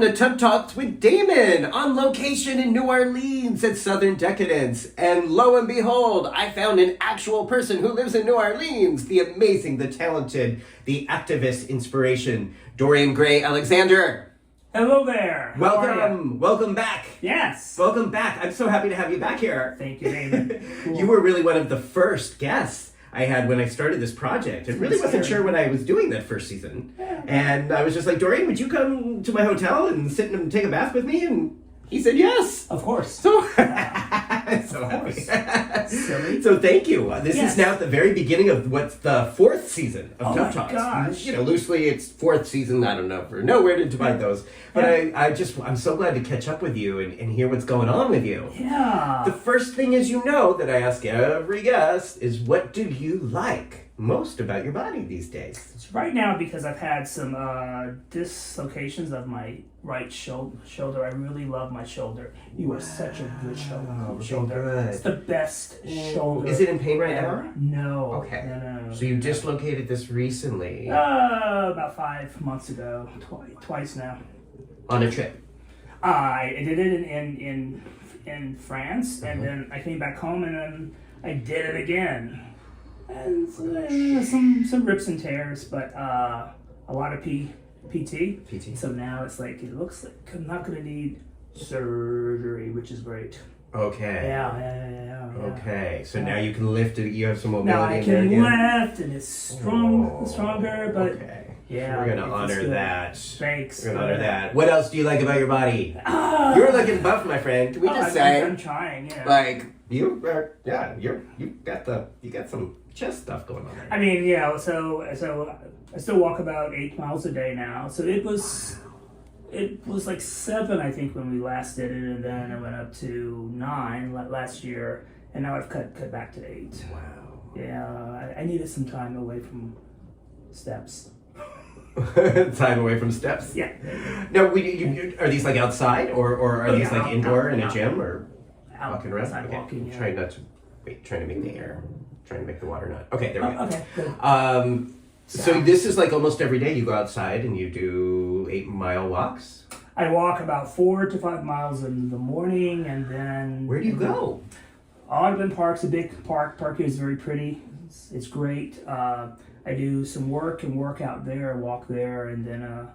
Welcome to Tub Talks with Damon, on location in New Orleans at Southern Decadence. And lo and behold, I found an actual person who lives in New Orleans. The amazing, the talented, the activist inspiration, Dorian-gray Alexander. Hello there. Welcome back. Yes. Welcome back. I'm so happy to have you back here. Thank you, Damon. Cool. You were really one of the first guests I had when I started this project. I really wasn't sure what I was doing that first season. Yeah. And I was just like, Dorian, would you come to my hotel and sit and take a bath with me? And he said yes. Of course. So, so happy. Silly. So thank you. This Yes. is now at the very beginning of what's the fourth season of Tub Talks. Gosh. You know, loosely it's fourth season. I don't know. For nowhere to divide those. But I'm so glad to catch up with you and hear what's going on with you. Yeah. The first thing, as you know, that I ask every guest is, what do you like most about your body these days? It's right now because I've had some dislocations of my right shoulder. I really love my shoulder. You are such a good shoulder. Good. It's the best shoulder. Is it in pain right ever. now? No. Okay. No. So you dislocated this recently About 5 months ago. Twice now. on a trip. I did it in France, and then I came back home, and then I did it again. And some rips and tears, but a lot of PT. So now it's like, it looks like I'm not going to need surgery, which is great. Okay. Yeah. Okay. So now you can lift it. You have some mobility Now I in there can again. lift, and it's stronger, but Okay. yeah. We're gonna honor that. Thanks. We're gonna honor that. What else do you like about your body? You're looking buff, my friend. Can we just say? I'm trying. Yeah. Like you got some chest stuff going on there. I mean, so I still walk about 8 miles a day now. So it was like 7, I think, when we last did it, and then I went up to 9 last year, and now I've cut back to 8. Wow. Yeah, I needed some time away from steps. Time away from steps. Yeah. Now, are these like outside, or are these like indoor in a out. gym, or Out, walking around? outside Okay. walking, yeah. Trying to make the air, trying to make the water not. Okay, there we go. Okay, good. So this is like almost every day you go outside and you do 8-mile walks? I walk about 4 to 5 miles in the morning, and then... Where do you go? Audubon Park's a big park. Park is very pretty. It's great. I do some work and work out there, walk there, and then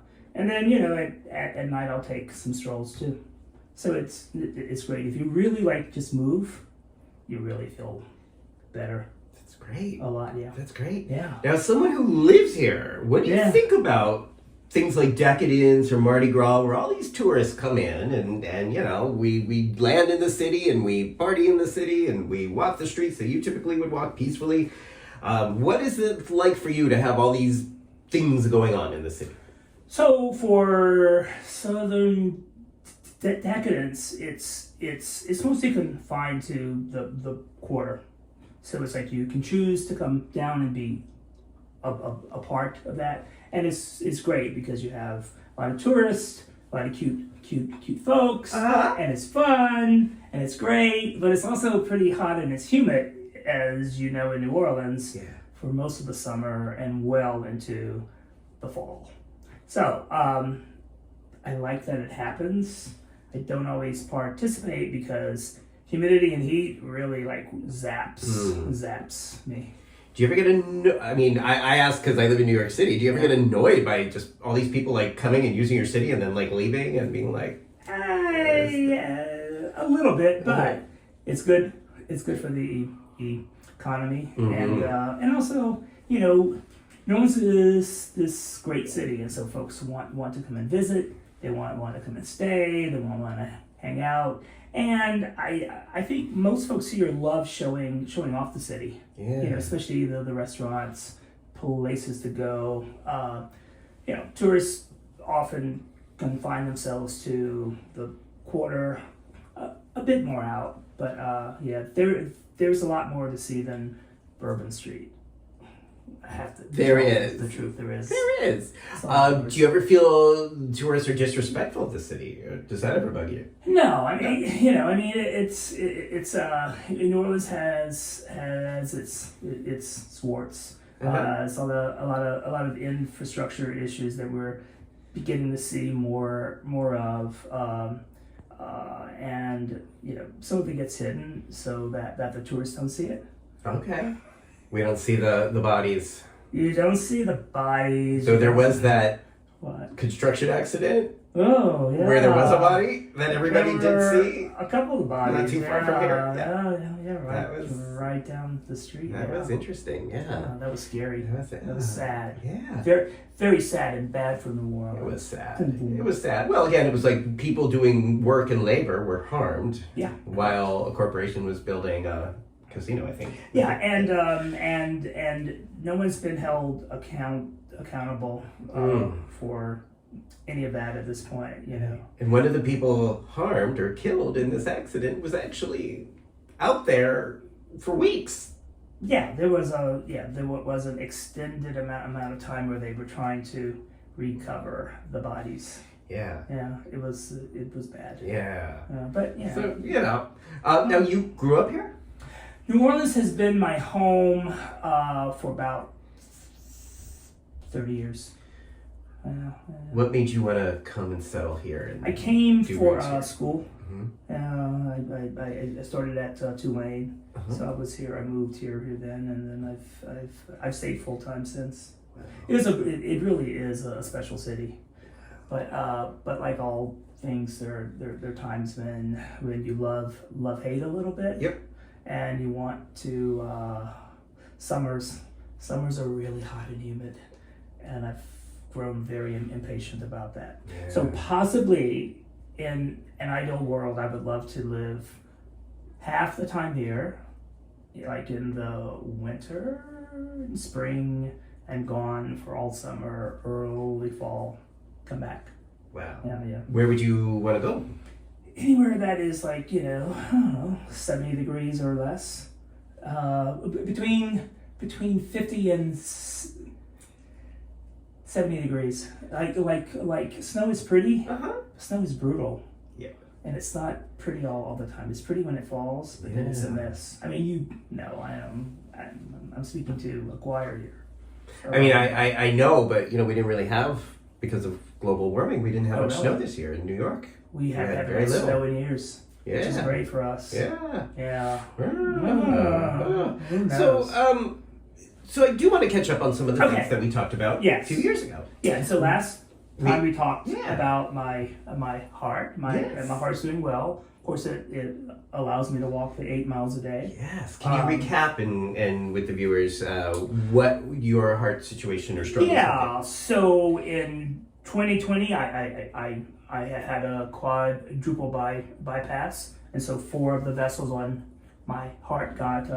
at night I'll take some strolls too. So it's great. If you really just move, you really feel better. That's great. A lot, yeah. That's great. Yeah. Now, as someone who lives here, what do you think about things like Decadence or Mardi Gras, where all these tourists come in and we land in the city and we party in the city and we walk the streets that you typically would walk peacefully? What is it like for you to have all these things going on in the city? So for Southern Decadence, it's mostly confined to the quarter. So it's like you can choose to come down and be a part of that, and it's great because you have a lot of tourists, a lot of cute folks, and it's fun and it's great. But it's also pretty hot and it's humid, as you know, in New Orleans for most of the summer and well into the fall. So I like that it happens. I don't always participate because humidity and heat really zaps me. Do you ever get I ask because I live in New York City. Do you ever get annoyed by just all these people coming and using your city and then leaving and being like? A little bit, but it's good. It's good for the economy, and also New Orleans is this great city, and so folks want to come and visit. They want to come and stay. They want to hang out. And I think most folks here love showing off the city. Yeah. Especially the restaurants, places to go. Tourists often confine themselves to the quarter, a bit more out. But there's a lot more to see than Bourbon Street. There is. The truth, there is. There is. Do you ever feel tourists are disrespectful of the city? Or does that ever bug you? No, it's New Orleans has its warts. It's a lot of infrastructure issues that we're beginning to see more of, and some of it gets hidden so that the tourists don't see it. Okay. We don't see the bodies. You don't see the bodies. So there was that what? Construction accident Oh, yeah. where there was a body that everybody did see. A couple of bodies. Not too far from here. Yeah, right. That was right down the street. That was interesting. Yeah. That was scary. That was sad. Yeah. Very, very sad and bad for New Orleans. It was sad. It was sad. Well, again, it was like people doing work and labor were harmed. Yeah. While a corporation was building a casino, I think. Yeah, and no one's been held accountable for any of that at this point, And one of the people harmed or killed in this accident was actually out there for weeks. Yeah, there was an extended amount of time where they were trying to recover the bodies. Yeah. Yeah, it was bad. Yeah. But yeah. So now you grew up here? New Orleans has been my home for about 30 years. What made you want to come and settle here? I came for school. Mm-hmm. I started at Tulane, so I was here. I moved here then, and then I've stayed full time since. Wow. It really is a special city, but like all things, there are times when you love hate a little bit. Yep. And you want to. Summers are really hot and humid, and I've grown very impatient about that. Yeah. So possibly in an ideal world, I would love to live half the time here, like in the winter, spring, and gone for all summer, early fall, come back. Wow. Yeah. Where would you want to go? Anywhere that is like, I don't know, 70 degrees or less. Between 50 and 70 degrees. Like snow is pretty. Snow is brutal. Yeah. And it's not pretty all the time. It's pretty when it falls, but then it's a mess. I mean, I'm speaking to a choir here. I mean, I know, but we didn't really have, because of global warming, we didn't have much snow this year in New York. We have had very little snow in years. Yeah. Which is great for us. Yeah. Yeah. Who knows? So I do want to catch up on some of the things that we talked about a few years ago. Yeah. So last time we talked Yeah. about my heart. My heart's doing well. Of course, it allows me to walk the 8 miles a day. Yes. Can you recap and with the viewers what your heart situation or struggles? Yeah. So in 2020, I had a quadruple bypass, and so 4 of the vessels on my heart got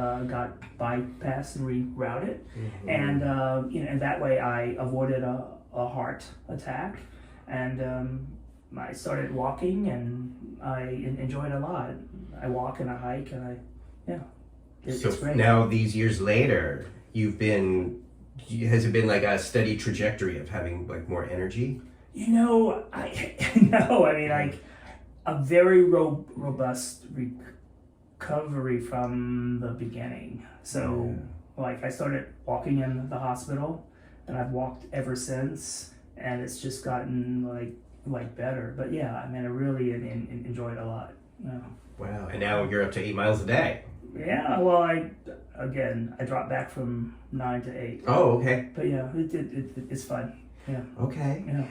bypassed and rerouted, and and that way I avoided a heart attack, and I started walking, and I enjoyed it a lot. I walk and I hike, and it's great. Now these years later, has it been like a steady trajectory of having like more energy? I mean, like a very robust recovery from the beginning. So, like, I started walking in the hospital, and I've walked ever since, and it's just gotten like better. But yeah, I mean, I really enjoyed it a lot. Yeah. Wow! And now you're up to 8 miles a day. Yeah. Well, I dropped back from 9 to 8. Oh, okay. But yeah, it's fun. Yeah. Okay. Yeah.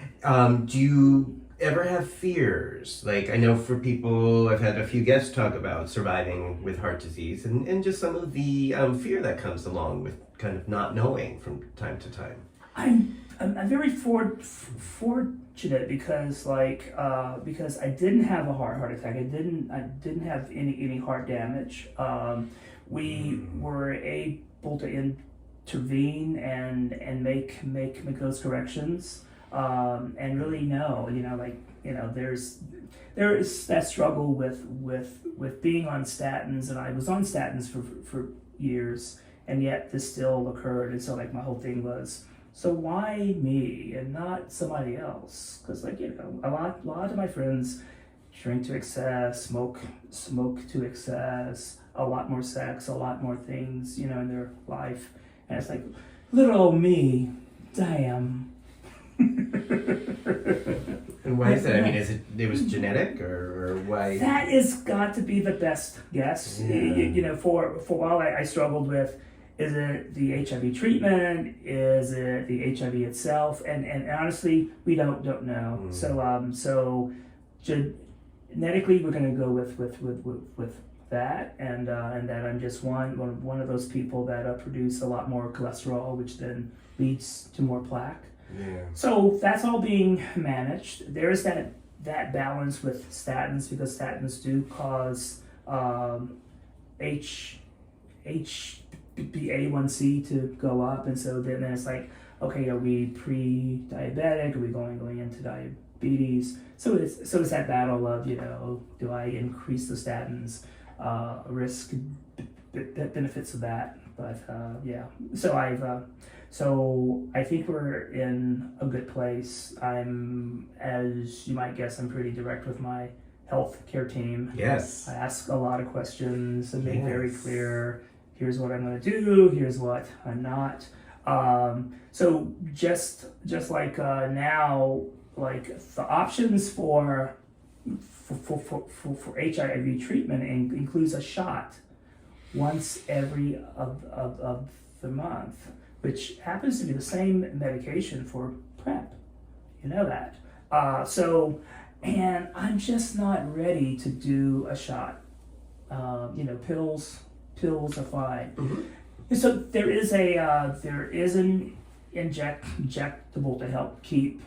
Do you ever have fears? Like, I know for people, I've had a few guests talk about surviving with heart disease and just some of the fear that comes along with kind of not knowing from time to time. I'm very fortunate because because I didn't have a heart attack. I didn't have any heart damage. We were able to intervene and make those corrections, and really there is that struggle with being on statins, and I was on statins for years, and yet this still occurred, and so like my whole thing was, so why me and not somebody else? Because a lot of my friends drink to excess, smoke to excess, a lot more sex, a lot more things, in their life. And it's like, little old me, damn. And why is that? I mean, it was genetic or why? That has got to be the best guess. Yeah. For a while I struggled with, is it the HIV treatment? Is it the HIV itself? And honestly, we don't know. So genetically, we're going to go with that, and that I'm just one of those people that produce a lot more cholesterol, which then leads to more plaque. Yeah. So that's all being managed. There is that balance with statins, because statins do cause HbA1c to go up, and so then it's like, okay, are we pre-diabetic? Are we going into diabetes? So it's that battle of, do I increase the statins risk benefits of that? But so I think we're in a good place. I'm, as you might guess, I'm pretty direct with my healthcare team. Yes. I ask a lot of questions and make very clear, here's what I'm going to do, here's what I'm not. So just like now, like the options for HIV treatment includes a shot once every of the month, which happens to be the same medication for PrEP. You know that. And I'm just not ready to do a shot. Pills are fine. Mm-hmm. And so there is an injectable to help keep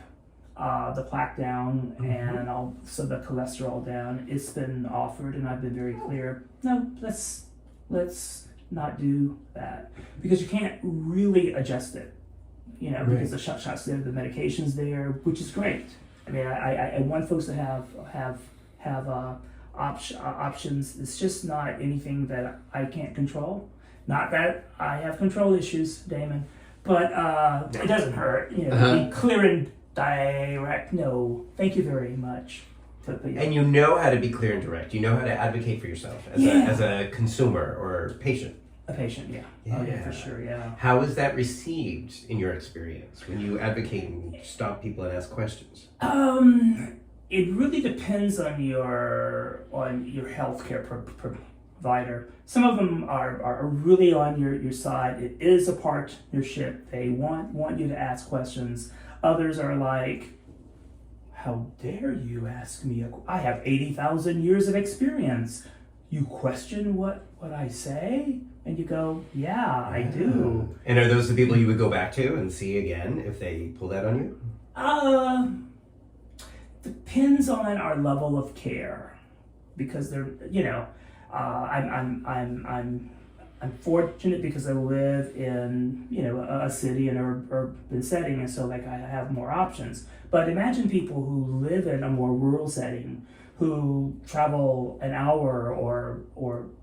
the plaque down and also the cholesterol down. It's been offered, and I've been very clear. No, let's not do that, because you can't really adjust it. Because the shot's there, the medication's there, which is great. I mean, I want folks to have options. It's just not anything that I can't control. Not that I have control issues, Damon, but it doesn't hurt. Be clear and direct. No, thank you very much. And you know how to be clear and direct. You know how to advocate for yourself as a consumer or patient. A patient, yeah. Oh, yeah, for sure, yeah. How is that received in your experience when you advocate and stop people and ask questions? It really depends on your healthcare provider. Some of them are really on your side. It is a partnership. They want you to ask questions. Others are like, how dare you ask me? I have 80,000 years of experience. You question what I say? And you go, yeah, I do. And are those the people you would go back to and see again if they pull that on you? Depends on our level of care, because they're, I'm fortunate because I live in, a city in an urban setting, and so like I have more options. But imagine people who live in a more rural setting, who travel an hour or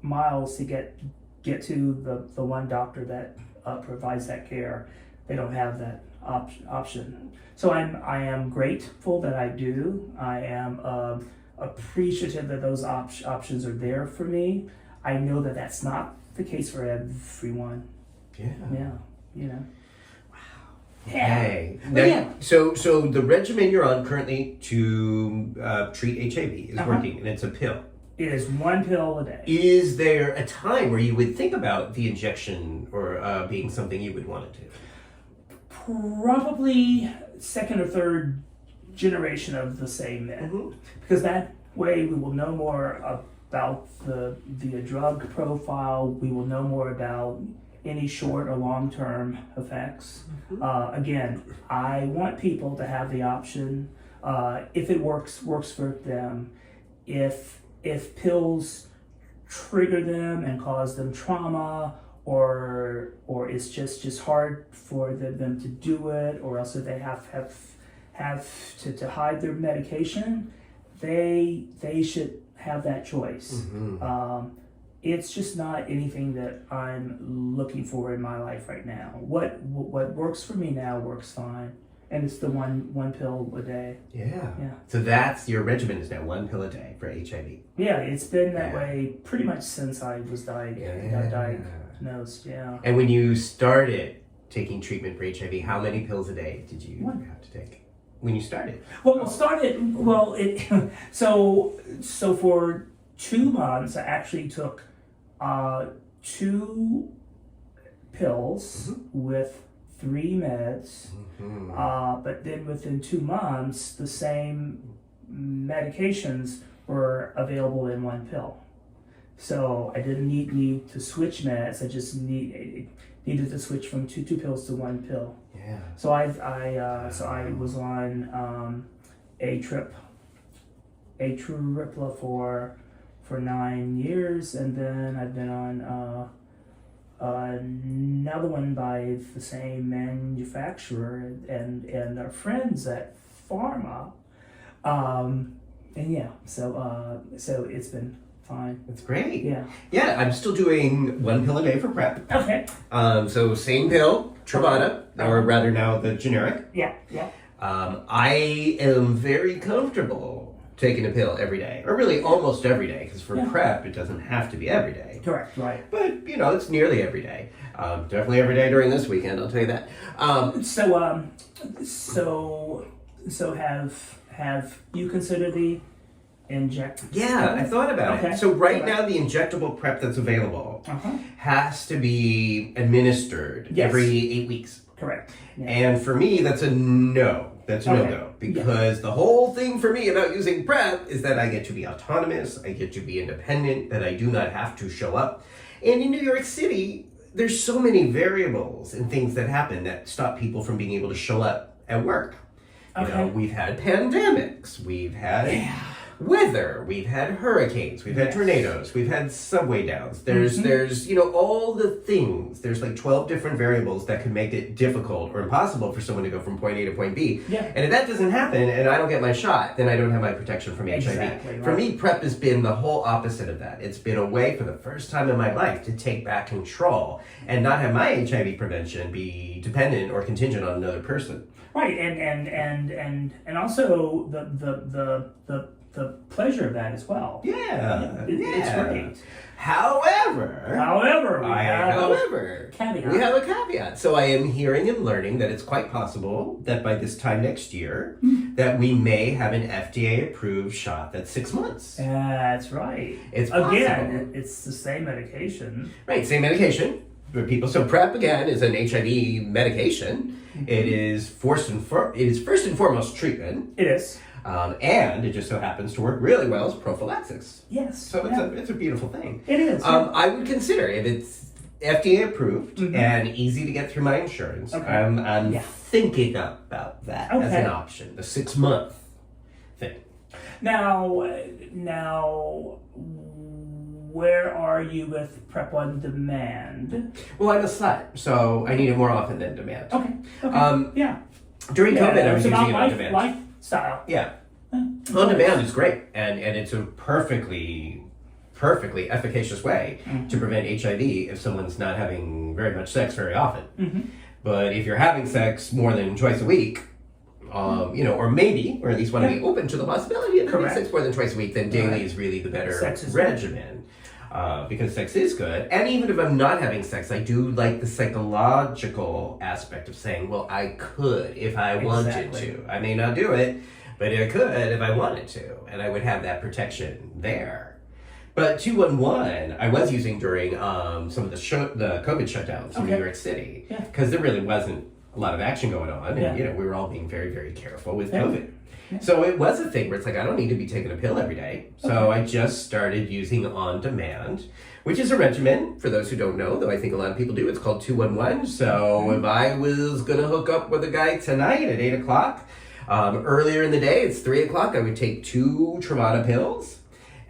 miles to get to the one doctor that provides that care. They don't have that option. So I am grateful that I do. I am appreciative that those options are there for me. I know that that's not the case for everyone. Yeah. Wow. Okay. Now, so the regimen you're on currently to treat HIV is working, and it's a pill. It is one pill a day. Is there a time where you would think about the injection or being something you would want to do? Probably second or third generation of the same med, because that way we will know more about the drug profile. We will know more about any short or long-term effects. Again, I want people to have the option, if it works for them. If pills trigger them and cause them trauma, or it's just hard for them to do it, or else if they have to hide their medication, they should have that choice. It's just not anything that I'm looking for in my life right now. What works for me now works fine, and it's the one pill a day. Yeah. So that's your regimen is now one pill a day for HIV. Yeah, it's been that way pretty much since I was diagnosed. Yeah. And when you started taking treatment for HIV, how many pills a day did you have to take? when you started? Well, so for 2 months, I actually took 2 pills with 3 meds, but then within 2 months, the same medications were available in 1 pill. So I didn't need to switch meds. I just needed to switch from two pills to 1 pill. Yeah. So I was on atripla for 9 years, and then I've been on another one by the same manufacturer and our friends at Pharma, and yeah, so it's been fine. That's great. Yeah. Yeah, I'm still doing 1 pill a day for PrEP. Okay. So same pill, Truvada, or rather now the generic. Yeah. I am very comfortable taking a pill every day, or really almost every day, because for PrEP it doesn't have to be every day. Correct. Right. But it's nearly every day. Definitely every day during this weekend, I'll tell you that. So have you considered the inject? Yeah, I thought about it. So right now the injectable PrEP that's available has to be administered every 8 weeks. Correct. Yeah. And for me, that's a no. That's a no-go. Because the whole thing for me about using PrEP is that I get to be autonomous, I get to be independent, that I do not have to show up. And in New York City, there's so many variables and things that happen that stop people from being able to show up at work. You know, we've had pandemics, we've had weather, we've had hurricanes, we've had tornadoes, we've had subway downs. There's all the things. There's like 12 different variables that could make it difficult or impossible for someone to go from point A to point B. Yeah. And if that doesn't happen and I don't get my shot, then I don't have my protection from HIV. Right. For me, PrEP has been the whole opposite of that. It's been a way for the first time in my life to take back control and not have my HIV prevention be dependent or contingent on another person. Right, and also the pleasure of that as well. Yeah, it's great. However, we have a caveat. So I am hearing and learning that it's quite possible that by this time next year, that we may have an FDA-approved shot that's 6 months. That's right. It's possible. Again, it's the same medication. Right, same medication. For people, so PrEP again is an HIV medication. It is first and foremost treatment. It is. And it just so happens to work really well as prophylaxis. Yes. So it's a beautiful thing. It is. I would consider if it's FDA approved and easy to get through my insurance. I'm thinking about that as an option. The 6 month thing. Now, where are you with PrEP on demand? Well, I'm a slut, so I need it more often than demand. Okay. During COVID, I was using it on demand. Lifestyle. Yeah. On demand is great, and it's a perfectly efficacious way to prevent HIV if someone's not having very much sex very often. But if you're having sex more than twice a week, or at least want to be open to the possibility of having sex more than twice a week, then daily is really the better regimen. Because sex is good. And even if I'm not having sex, I do like the psychological aspect of saying, well, I could if I wanted to. I may not do it, but I could if I wanted to. And I would have that protection there. But 211, I was using during some of the COVID shutdowns in New York City. Because there really wasn't a lot of action going on. And, we were all being very, very careful with COVID. So it was a thing where it's like, I don't need to be taking a pill every day. So I just started using on demand, which is a regimen, for those who don't know, though I think a lot of people do. It's called 211. So if I was going to hook up with a guy tonight at 8 o'clock, earlier in the day, it's 3 o'clock, I would take 2 Truvada pills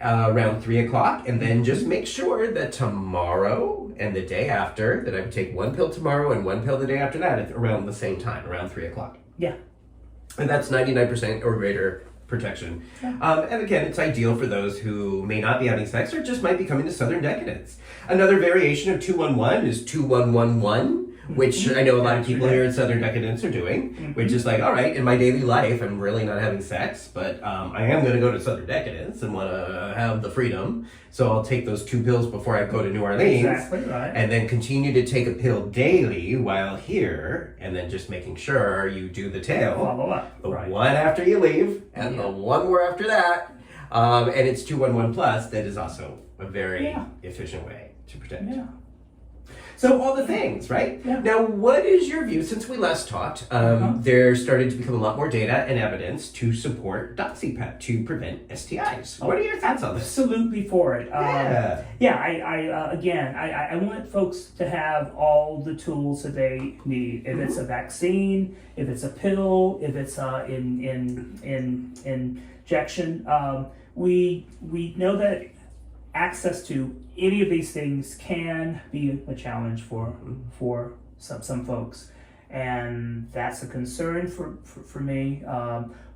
around 3 o'clock, and then just make sure that tomorrow and the day after, that I would take 1 pill tomorrow and 1 pill the day after that at around the same time, around 3 o'clock. Yeah. And that's 99% or greater protection. And again, it's ideal for those who may not be having sex or just might be coming to Southern Decadence. Another variation of 211 is 2111, which I know a lot of people here at Southern Decadence are doing, which is like, all right, in my daily life, I'm really not having sex, but I am going to go to Southern Decadence and want to have the freedom. So I'll take those 2 pills before I go to New Orleans. Exactly, right. And then continue to take a pill daily while here, and then just making sure you do the tail. Follow up. The one after you leave, and the one more after that. And it's 211 plus that is also a very efficient way to protect. Yeah. So all the things, right? Yeah. Now, what is your view? Since we last talked, there started to become a lot more data and evidence to support DoxyPEP to prevent STIs. What are your thoughts on this? Absolutely for it. I want folks to have all the tools that they need. If it's a vaccine, if it's a pill, if it's injection, we know that access to any of these things can be a challenge for some folks, and that's a concern for me.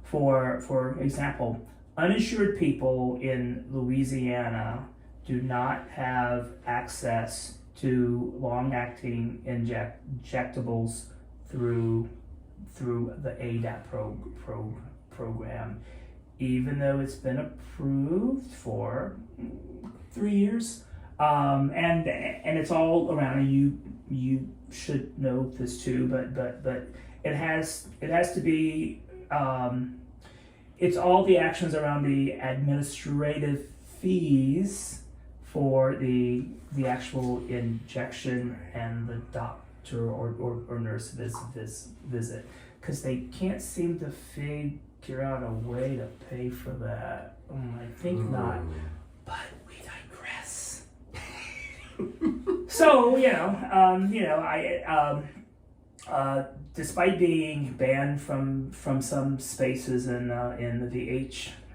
For example, uninsured people in Louisiana do not have access to long-acting injectables through the ADAP program, even though it's been approved for 3 years, and it's all around. You should know this too, but it has to be. It's all the actions around the administrative fees for the actual injection and the doctor or nurse visit, because they can't seem to figure out a way to pay for that. I think not, but we digress. So despite being banned from some spaces in the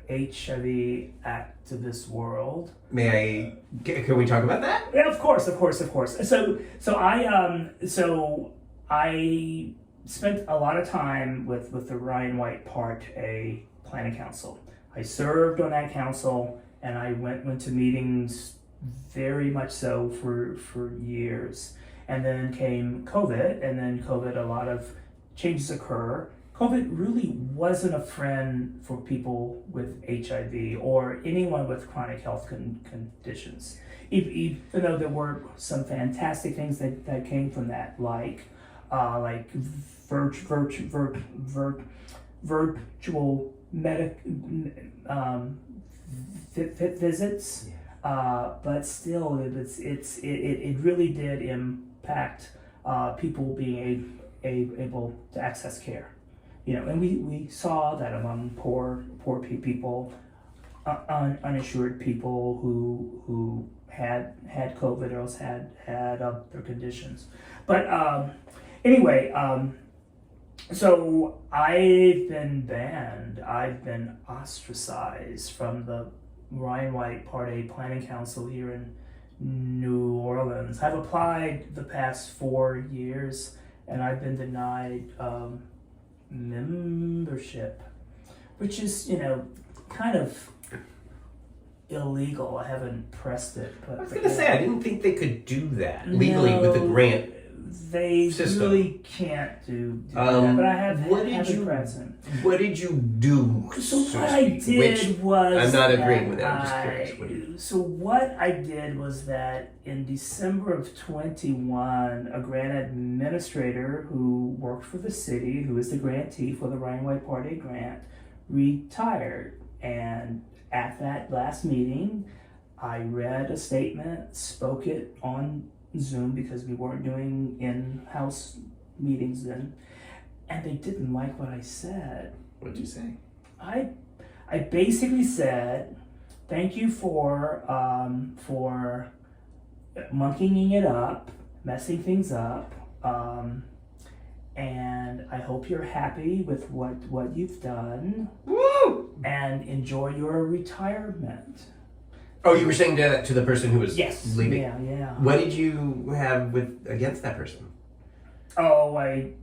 HIV activist world. Can we talk about that? Yeah, of course. So I spent a lot of time with the Ryan White Part A Planning Council. I served on that council, and I went to meetings very much so for years. And then came COVID, a lot of changes occur. COVID really wasn't a friend for people with HIV or anyone with chronic health conditions. Even though there were some fantastic things that came from that, like virtual visits, but still, it really did impact people being able to access care. And we saw that among poor people, uninsured people who had COVID or else had other conditions. But anyway, so I've been banned. I've been ostracized from the Ryan White Part A Planning Council here in New Orleans. I've applied the past 4 years, and I've been denied membership, which is, kind of illegal. I haven't pressed it. But I was going to say, I didn't think they could do that legally with the grant they system. Really can't do that, but I have present. What did you do? So what I did was... I'm not agreeing with that, I'm just curious. So what I did was that in December of 21, a grant administrator who worked for the city, who is the grantee for the Ryan White Part A grant, retired. And at that last meeting, I read a statement, spoke it on Zoom because we weren't doing in-house meetings then, and they didn't like what I said. What did you say? I basically said, thank you for monkeying it up, messing things up, and I hope you're happy with what you've done. Woo! And enjoy your retirement. Oh, you were saying that to the person who was leaving? Yeah. What did you have against that person? Oh, Okay.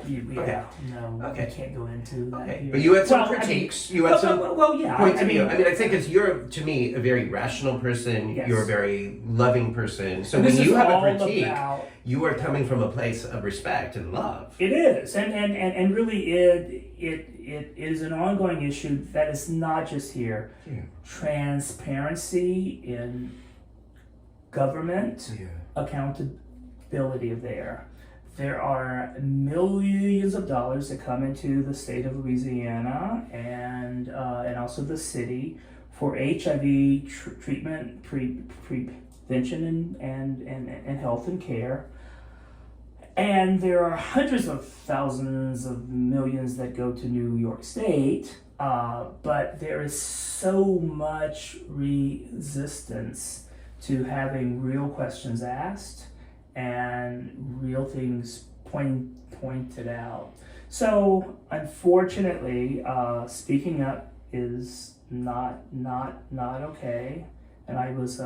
yeah, no, Okay. I can't go into that Okay, here. but you had some Well, critiques. You had some yeah. points of view. I mean, I think as you're, to me, a very rational person. Yes. You're a very loving person. So And when this you is have a all critique, about- you are coming from a place of respect and love. It is, and really, it is an ongoing issue that is not just here. Yeah. Transparency in government, Yeah. accountability there. There are millions of dollars that come into the state of Louisiana and also the city for HIV treatment, prevention, and health and care. And there are hundreds of thousands of millions that go to New York State, but there is so much resistance to having real questions asked and real things pointed out. So unfortunately, speaking up is not okay. And I was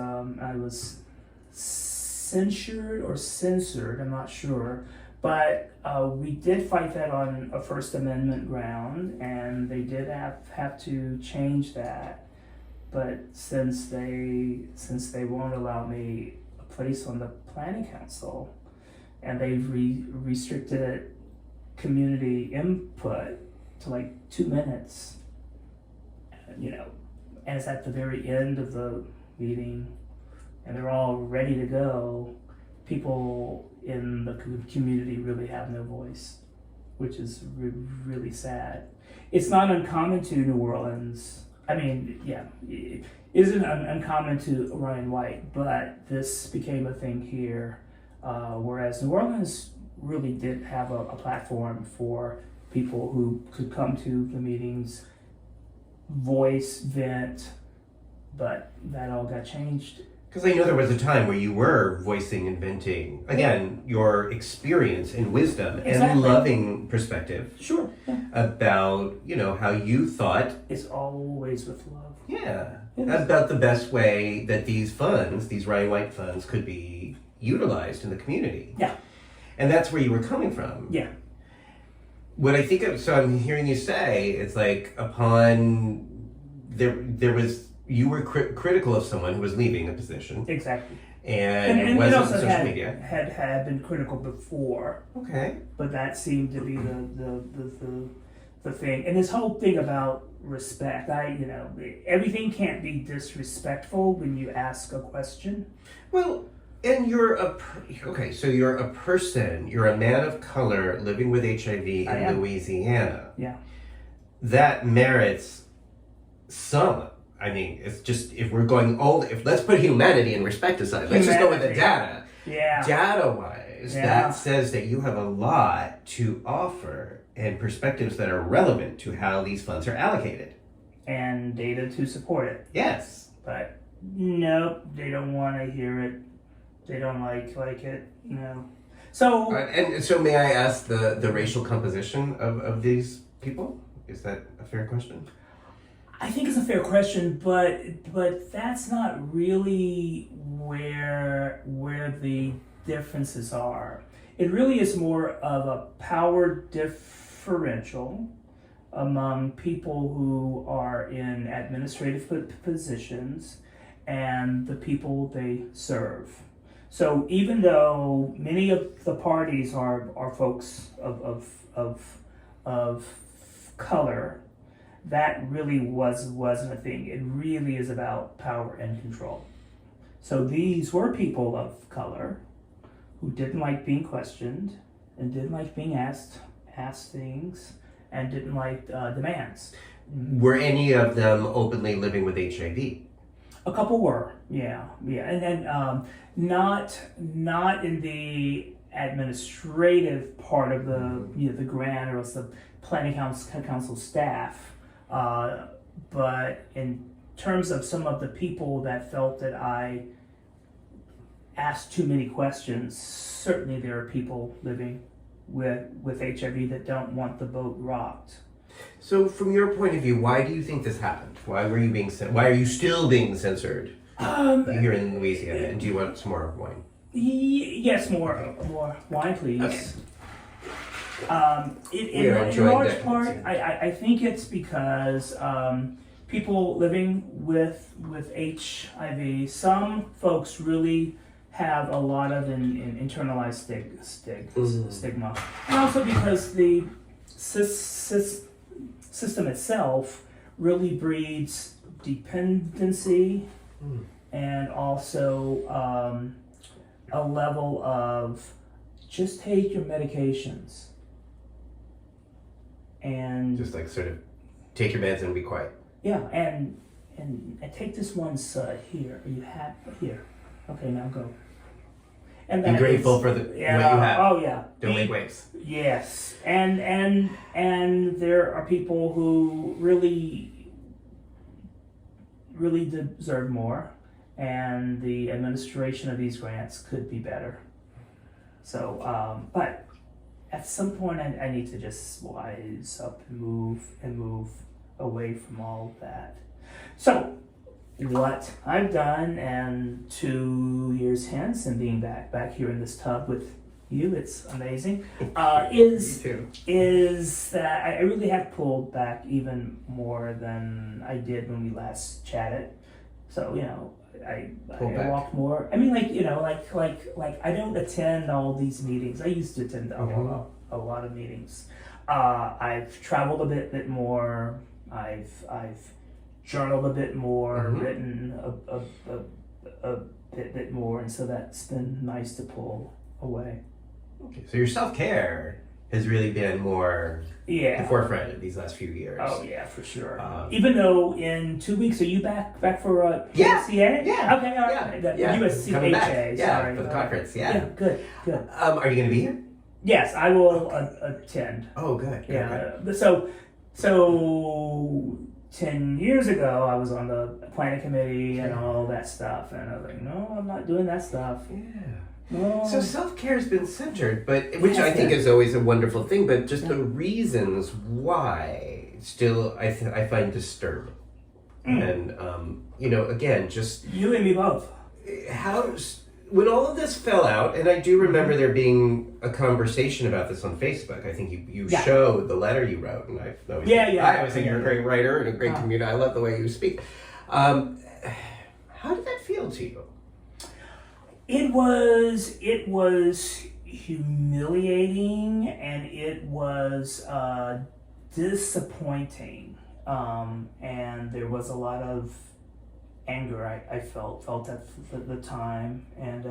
censured or censored, I'm not sure, but we did fight that on a First Amendment ground, and they did have to change that. But since they won't allow me a place on the planning council, and they've restricted community input to like 2 minutes, and it's at the very end of the meeting, and they're all ready to go, people in the community really have no voice, which is really sad. It's not uncommon to New Orleans. I mean, yeah, it isn't uncommon to Ryan White, but this became a thing here, whereas New Orleans really did have a platform for people who could come to the meetings, voice, vent, but that all got changed. Because I know there was a time where you were voicing and venting, again, your experience and wisdom and loving perspective. Sure. Yeah. About, how you thought. It's always with love. Yeah. About the best way that these funds, these Ryan White funds, could be utilized in the community. Yeah. And that's where you were coming from. Yeah. What I think of, so I'm hearing you say, it's like upon, there was, you were critical of someone who was leaving a position. Exactly. And it wasn't also social had, media. Had been critical before. Okay. But that seemed to be the thing. And this whole thing about respect, everything can't be disrespectful when you ask a question. Well, and you're so you're a person, you're a man of color living with HIV in Louisiana. Yeah. That merits some. I mean, it's just, if we're going let's put humanity and respect aside. Let's just go with the data. Yeah. Data-wise, that says that you have a lot to offer and perspectives that are relevant to how these funds are allocated. And data to support it. Yes. But nope, they don't want to hear it. They don't like it. No. So. And so may I ask the racial composition of these people? Is that a fair question? I think it's a fair question, but that's not really where the differences are. It really is more of a power differential among people who are in administrative positions and the people they serve. So even though many of the parties are folks of color, that really wasn't a thing. It really is about power and control. So these were people of color who didn't like being questioned and didn't like being asked things and didn't like demands. Were any of them openly living with HIV? A couple were, yeah, and not in the administrative part of the grant or the planning council staff. But in terms of some of the people that felt that I asked too many questions, certainly there are people living with HIV that don't want the boat rocked. So from your point of view, why do you think this happened? Why are you still being censored here in Louisiana? And do you want some more wine? Yes, more wine, please. Okay. In large part, I think it's because people living with HIV, some folks really have a lot of internalized stigma, and also because the system itself really breeds dependency and also a level of just take your medications and just like sort of take your meds and be quiet. Yeah, and take this one here. You have here. Okay, now go. And be grateful for what you have. Oh yeah. Don't make waves. Yes, and there are people who really deserve more, and the administration of these grants could be better. So, but at some point, I need to just wise up and move away from all of that. So, what I've done, and 2 years hence, and being back here in this tub with you, it's amazing. Is that I really have pulled back even more than I did when we last chatted. So I walk more. I mean, like I don't attend all these meetings. I used to attend a lot of meetings. I've traveled a bit more. I've journaled a bit more, written a bit more, and so that's been nice to pull away. Okay, so your self-care has really been more the forefront of these last few years. Oh yeah, for sure. Even though in 2 weeks, are you back for USCA? Yeah. Okay, all right. USCHA. Yeah, for the conference. Yeah. Good. Are you going to be here? Yes, I will attend. Oh, good. Good. So 10 years ago, I was on the planning committee and all that stuff, and I was like, no, I'm not doing that stuff. Yeah. No. So self-care has been centered, which I think is always a wonderful thing, but just the reasons why still I find disturbing. And, again, just... You and me both. When all of this fell out, and I do remember there being a conversation about this on Facebook. I think you showed the letter you wrote, and I always think you're a great writer and a great communicator. I love the way you speak. How did that feel to you? It was humiliating, and it was disappointing, and there was a lot of anger I felt at the time, and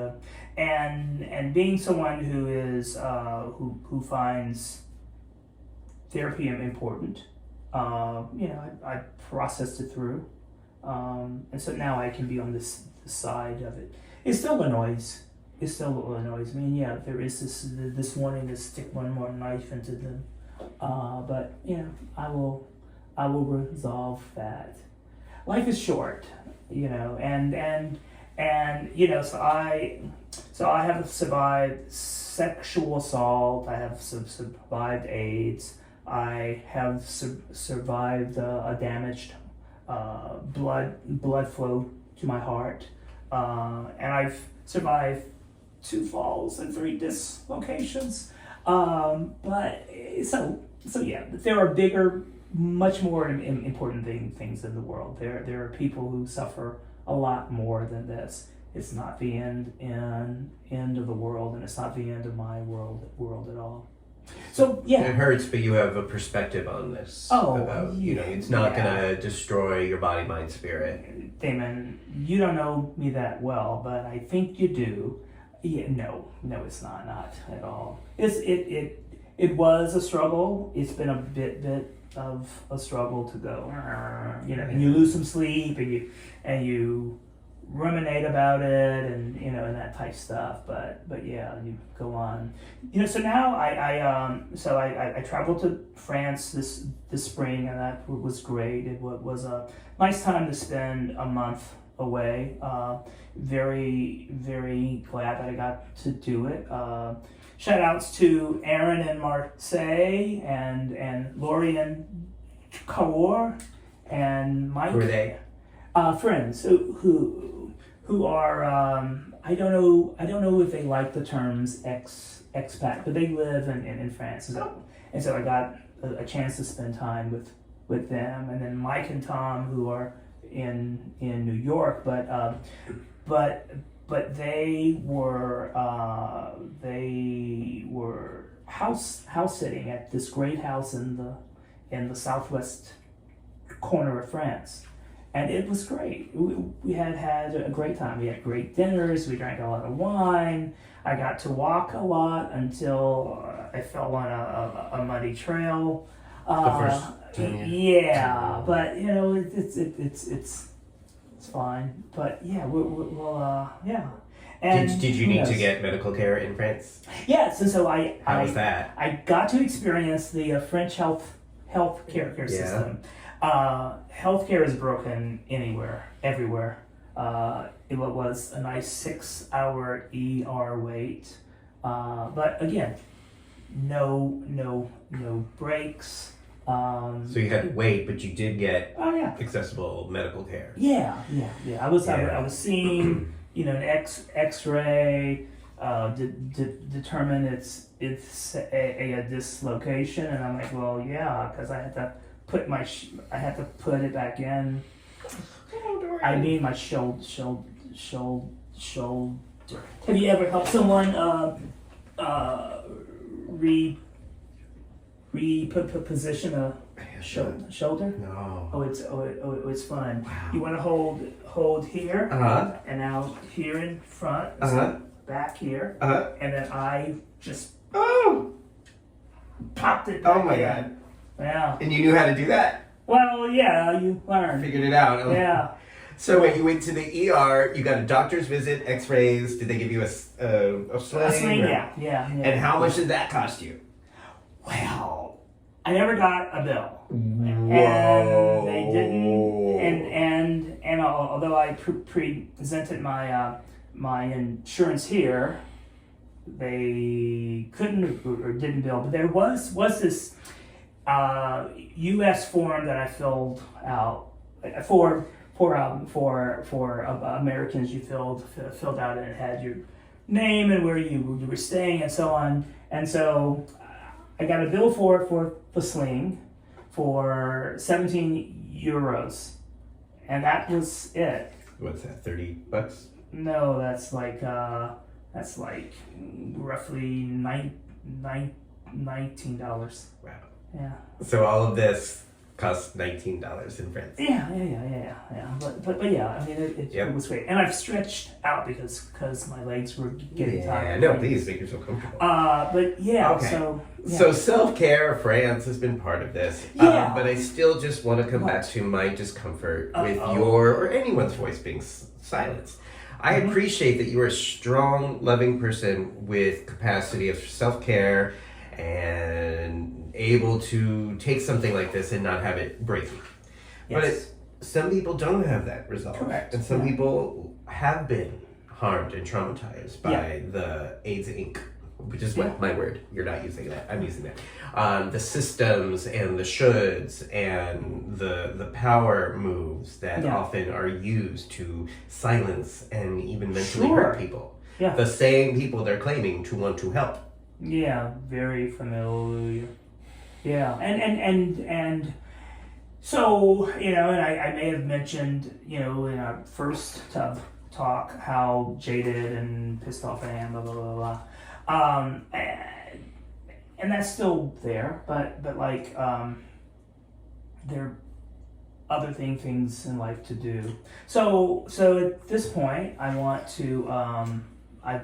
being someone who is who finds therapy important, I processed it through, and so now I can be on this side of it. It still annoys me. Yeah, there is this wanting to stick one more knife into them, but I will resolve that. Life is short, and so I have survived sexual assault. I have survived AIDS. I have survived a damaged blood flow to my heart. And I've survived 2 falls and 3 dislocations. But so yeah, there are bigger, much more important things in the world. There are people who suffer a lot more than this. It's not the end of the world, and it's not the end of my world at all. So yeah, it hurts, but you have a perspective on this. It's not going to destroy your body, mind, spirit. Damon, you don't know me that well, but I think you do. Yeah, no, it's not at all. It was a struggle. It's been a bit of a struggle to go. And you lose some sleep, and you ruminate about it, and and that type stuff, but yeah, you go on. So now I traveled to France this spring, and that was great. It was a nice time to spend a month away. Very, very glad that I got to do it. Shout outs to Aaron in Marseille, and Lori in Cahors, and Mike. Who are they? Friends who who are I don't know if they like the terms expat, but they live in France, and so I got a chance to spend time with them, and then Mike and Tom, who are in New York, but they were house sitting at this great house in the southwest corner of France, and it was great. We had a great time. We had great dinners. We drank a lot of wine. I got to walk a lot until I fell on a muddy trail. The first time, yeah, but you know it's fine. But yeah, we'll yeah. And did you need to get medical care in France? Yes, and so How was that? I got to experience the French healthcare system. Healthcare is broken everywhere. It was a nice 6-hour ER wait, but again, no breaks. So you had to wait, but you did get Oh yeah. accessible medical care. Yeah. I was seeing, an X-ray, determine it's a dislocation, and I'm like, well, yeah, because I had to put it back in. Oh, Dorian. I mean my shoulder. Have you ever helped someone position a shoulder? No. Oh, it's fun. Wow. You want to hold here, and now here in front, back here, and then I just popped it back Oh my in. God. Yeah. And you knew how to do that? Well, yeah, you learn. Figured it out. Yeah. So when you went to the ER, you got a doctor's visit, X-rays. Did they give you a sling? A sling, or- yeah. And how much did that cost you? Well, I never got a bill. Whoa. And they didn't. And although I presented my insurance here, they couldn't or didn't bill. But there was this U.S. form that I filled out for Americans. You filled out, and it had your name and where you were staying and so on. And so I got a bill for the sling for 17 euros, and that was it. What's that? $30? No, that's like roughly $19. Wow. Yeah. So all of this cost $19 in France. Yeah. But yeah, I mean it was great, and I've stretched out because my legs were getting tired. No, please make yourself comfortable. But yeah. Okay. So So self-care, France has been part of this. Yeah. But I still just want to come back to my discomfort with your or anyone's voice being silenced. I appreciate that you are a strong, loving person with capacity of self-care and able to take something like this and not have it break you. Yes. But some people don't have that resolve. Correct. And some people have been harmed and traumatized by the AIDS Inc., which is my word. You're not using that. I'm using that. The systems and the shoulds and the power moves that often are used to silence and even mentally hurt people. Yeah. The same people they're claiming to want to help. Yeah, very familiar. Yeah, and so, and I may have mentioned, in our first talk how jaded and pissed off I am, blah, blah, blah, blah. And that's still there, but like, there are other things in life to do. So at this point, I want to, I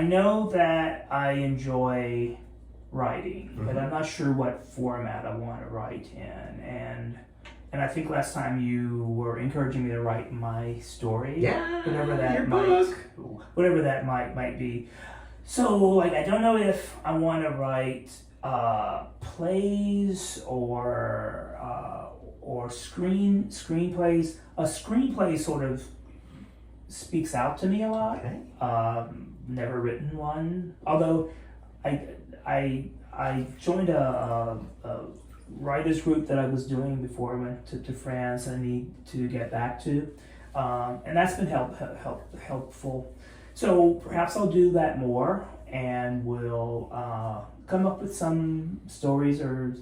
know that I enjoy writing, but I'm not sure what format I want to write in, and I think last time you were encouraging me to write my story, whatever that might be. So like I don't know if I want to write plays or screenplays. A screenplay sort of speaks out to me a lot. Okay. Never written one, although I joined a writers group that I was doing before I went to France. I need to get back to. and that's been helpful. So perhaps I'll do that more, and we'll come up with some stories or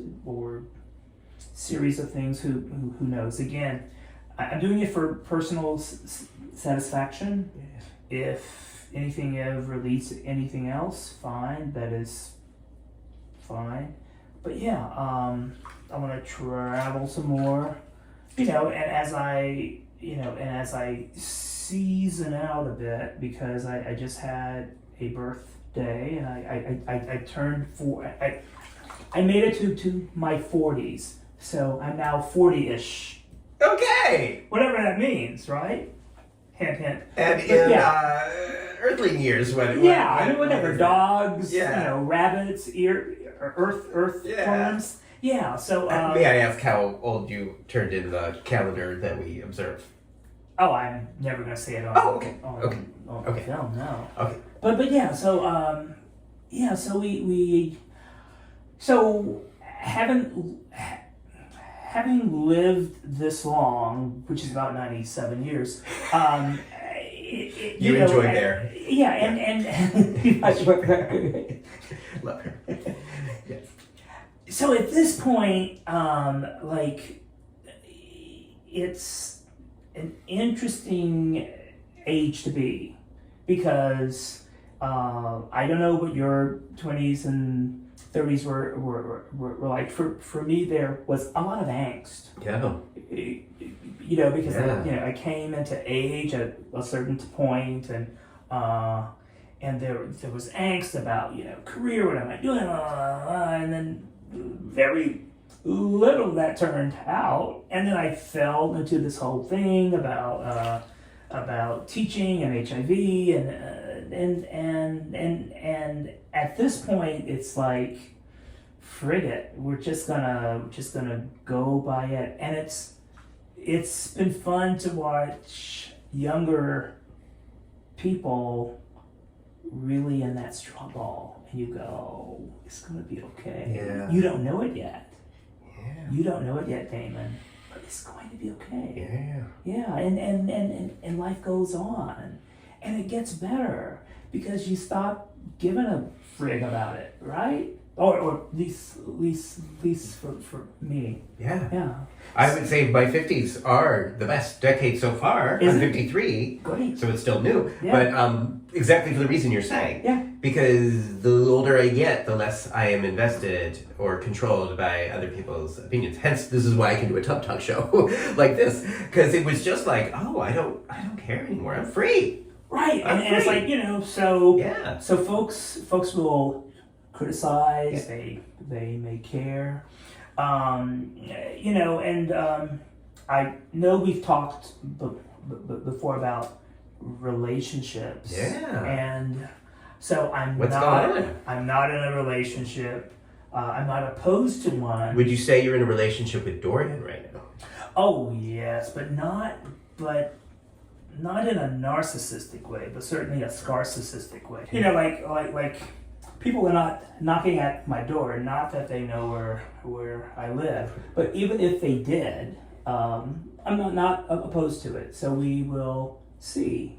series of things. Who knows? Again, I'm doing it for personal satisfaction. Yeah. If anything ever leads to anything else, fine. That is fine. But yeah, I want to travel some more. And as I season out a bit, because I just had a birthday, and I turned I made it to my 40s, so I'm now 40-ish. Okay. Whatever that means, right? Hint, hint. And earthling years, whatever. Dogs, rabbits, earth yeah. forms. Yeah. So. May I ask how old you turned in the calendar that we observe? Oh, I'm never gonna say it on. Okay. On film, no. Okay. But yeah. So So we. So having lived this long, which is about 97 years, you enjoyed there. Yeah, and Love her. Yes. So at this point, it's an interesting age to be, because I don't know what your 20s and 30s were like. For me, there was a lot of angst. Yeah. Because I came into age at a certain point, and there was angst about career, what am I doing, and then very little that turned out, and then I fell into this whole thing about teaching and HIV, and at this point it's like, frig it, we're just gonna go by it. And it's been fun to watch younger people really in that struggle, and you go, it's gonna be okay. Yeah. You don't know it yet. Yeah. You don't know it yet, Damon, but it's going to be okay. Yeah. Yeah, and life goes on, and it gets better, because you stop giving a frig about it, right? Or at least for me. Yeah. Yeah. I would say my 50s are the best decade so far. I'm 53. Great. So it's still new. Yeah. But exactly for the reason you're saying. Yeah. Because the older I get, the less I am invested or controlled by other people's opinions. Hence, this is why I can do a Tub Talk show like this. Because it was just like, oh, I don't care anymore. I'm free. Right. I'm And it's free. like, so Yeah. so folks will criticize, they may care. I know we've talked before about relationships. Yeah. And so What's going on? I'm not in a relationship. I'm not opposed to one. Would you say you're in a relationship with Dorian right now? Oh yes, but not in a narcissistic way, but certainly a scarcissistic way. Like people are not knocking at my door, not that they know where I live, but even if they did, I'm not opposed to it. So we will see.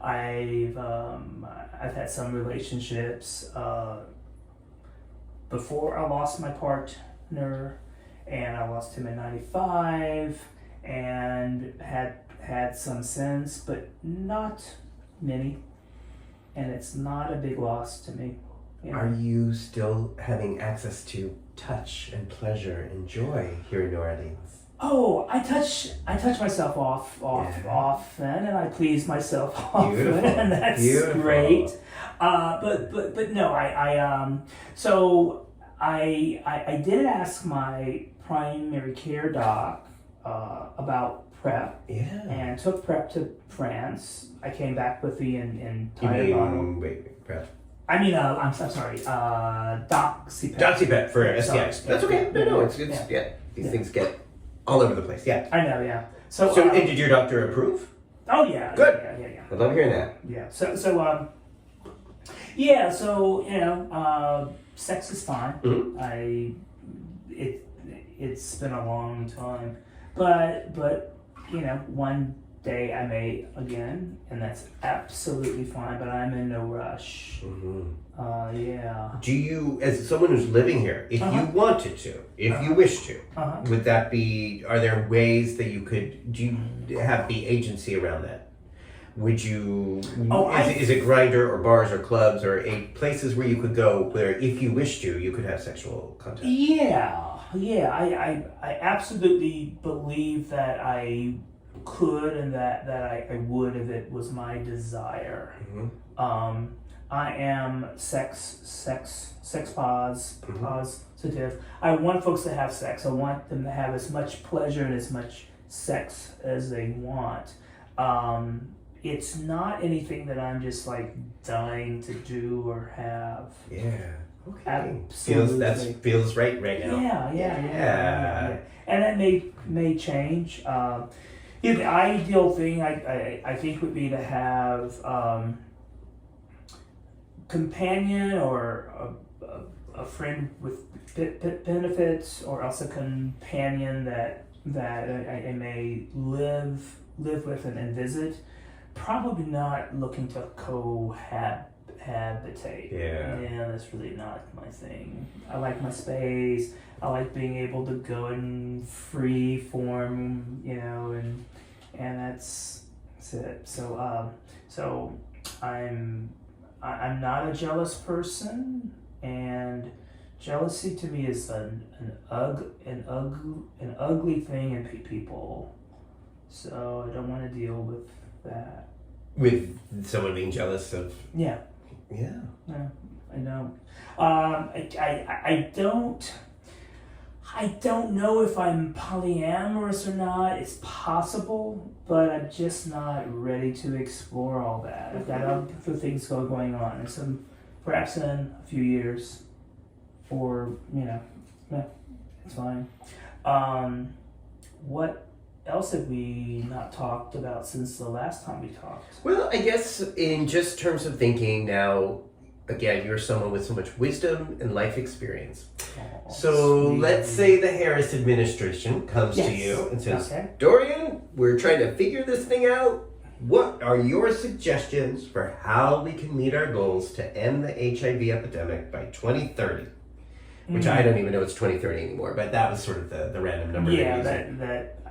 I've had some relationships before I lost my partner, and I lost him in '95, and had some since, but not many. And it's not a big loss to me. Are you still having access to touch and pleasure and joy here in New Orleans? Oh, I touch myself often, and I please myself often, Beautiful. and that's Beautiful. great. But no, I did ask my primary care doc about PrEP. Yeah. And took PrEP to France. I came back with the entire You bottle. mean, wait, PrEP. I'm sorry, Doxypep. Doxypep for STIs. Sorry. That's okay. No, it's Yeah. These things get all over the place. Yeah. I know, yeah. So And did your doctor approve? Oh yeah. Good. Yeah. I love hearing that. Yeah. So sex is fine. Mm-hmm. It's been a long time, but one day I may again, and that's absolutely fine, but I'm in no rush. Yeah. Do you, as someone who's living here, if you wanted to, if you wish to, would that be, are there ways that you could, do you have the agency around that? Would you, is it Grindr or bars or clubs or places where you could go where if you wish to, you could have sexual contact? Yeah. I absolutely believe that I could and that I would if it was my desire. I am sex positive. I want folks to have sex. I want them to have as much pleasure and as much sex as they want. It's not anything that I'm just like dying to do or have. Yeah. Okay. Absolutely. Feels right now. Yeah. And that may change. The ideal thing I think would be to have companion or a friend with benefits, or else a companion that I may live with and visit. Probably not looking to cohabitate. Yeah, that's really not my thing. I like my space. I like being able to go in free form, and that's it. So I'm not a jealous person, and jealousy to me is an ugly thing in people. So I don't want to deal with that. With someone being jealous of? Yeah. No, I don't. I don't know if I'm polyamorous or not. It's possible, but I'm just not ready to explore all that. I've got other things going on, and some perhaps in a few years, or it's fine. What else have we not talked about since the last time we talked? Well, I guess in just terms of thinking now, again, you're someone with so much wisdom and life experience. Let's say the Harris administration comes to you and says, Dorian, we're trying to figure this thing out. What are your suggestions for how we can meet our goals to end the HIV epidemic by 2030? Which I don't even know it's 2030 anymore, but that was sort of the random number.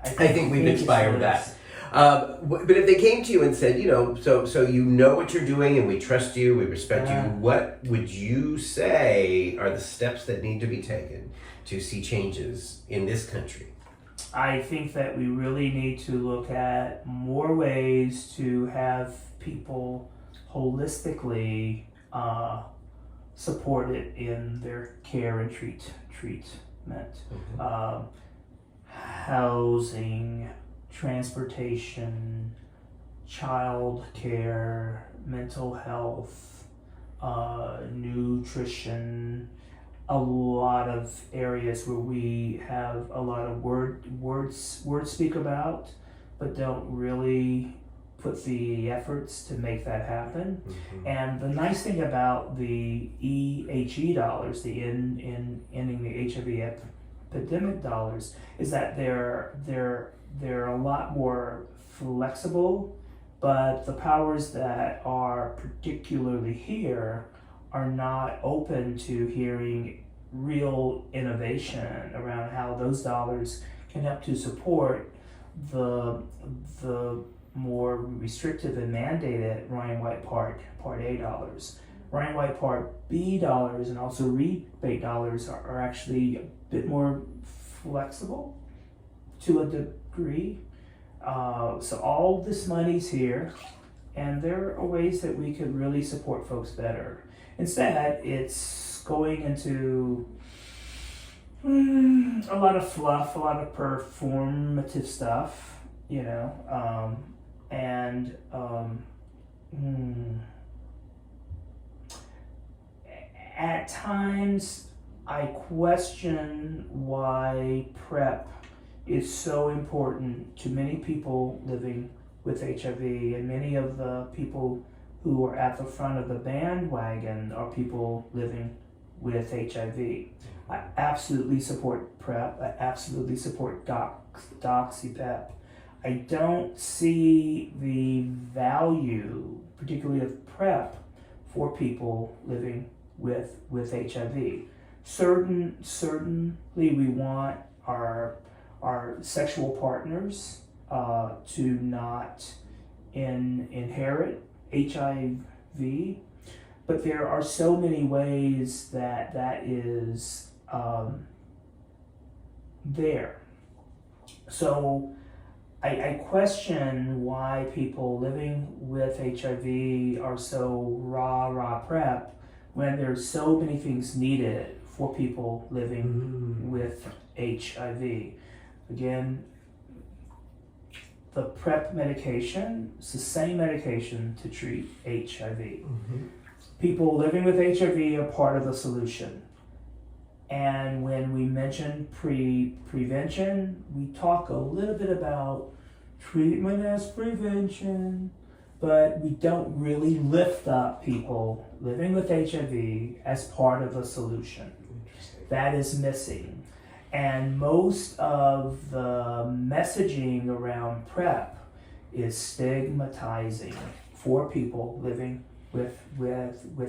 I think we've expired that. But if they came to you and said, so you know what you're doing and we trust you, we respect you, what would you say are the steps that need to be taken to see changes in this country? I think that we really need to look at more ways to have people holistically supported in their care and treatment. Housing, transportation, child care, mental health, nutrition, a lot of areas where we have a lot of word speak about, but don't really put the efforts to make that happen. And the nice thing about the EHE dollars, the ending the HIV epidemic dollars, is that they're a lot more flexible, but the powers that are particularly here are not open to hearing real innovation around how those dollars can help to support the more restrictive and mandated Ryan White Part A dollars. Ryan White Part B dollars and also rebate dollars are actually a bit more flexible to a degree. So all this money's here, and there are ways that we could really support folks better. Instead, it's going into a lot of fluff, a lot of performative stuff, at times I question why PrEP is so important to many people living with HIV, and many of the people who are at the front of the bandwagon are people living with HIV. I absolutely support PrEP. I absolutely support DoxyPEP. I don't see the value, particularly of PrEP, for people living with HIV. Certainly, we want our sexual partners to not inherit HIV, but there are so many ways that is there. So I question why people living with HIV are so rah PrEP when there's so many things needed for people living with HIV. Again, the PrEP medication is the same medication to treat HIV. Mm-hmm. People living with HIV are part of the solution. And when we mention prevention, we talk a little bit about treatment as prevention, but we don't really lift up people living with HIV as part of the solution. That is missing. And most of the messaging around PrEP is stigmatizing for people living with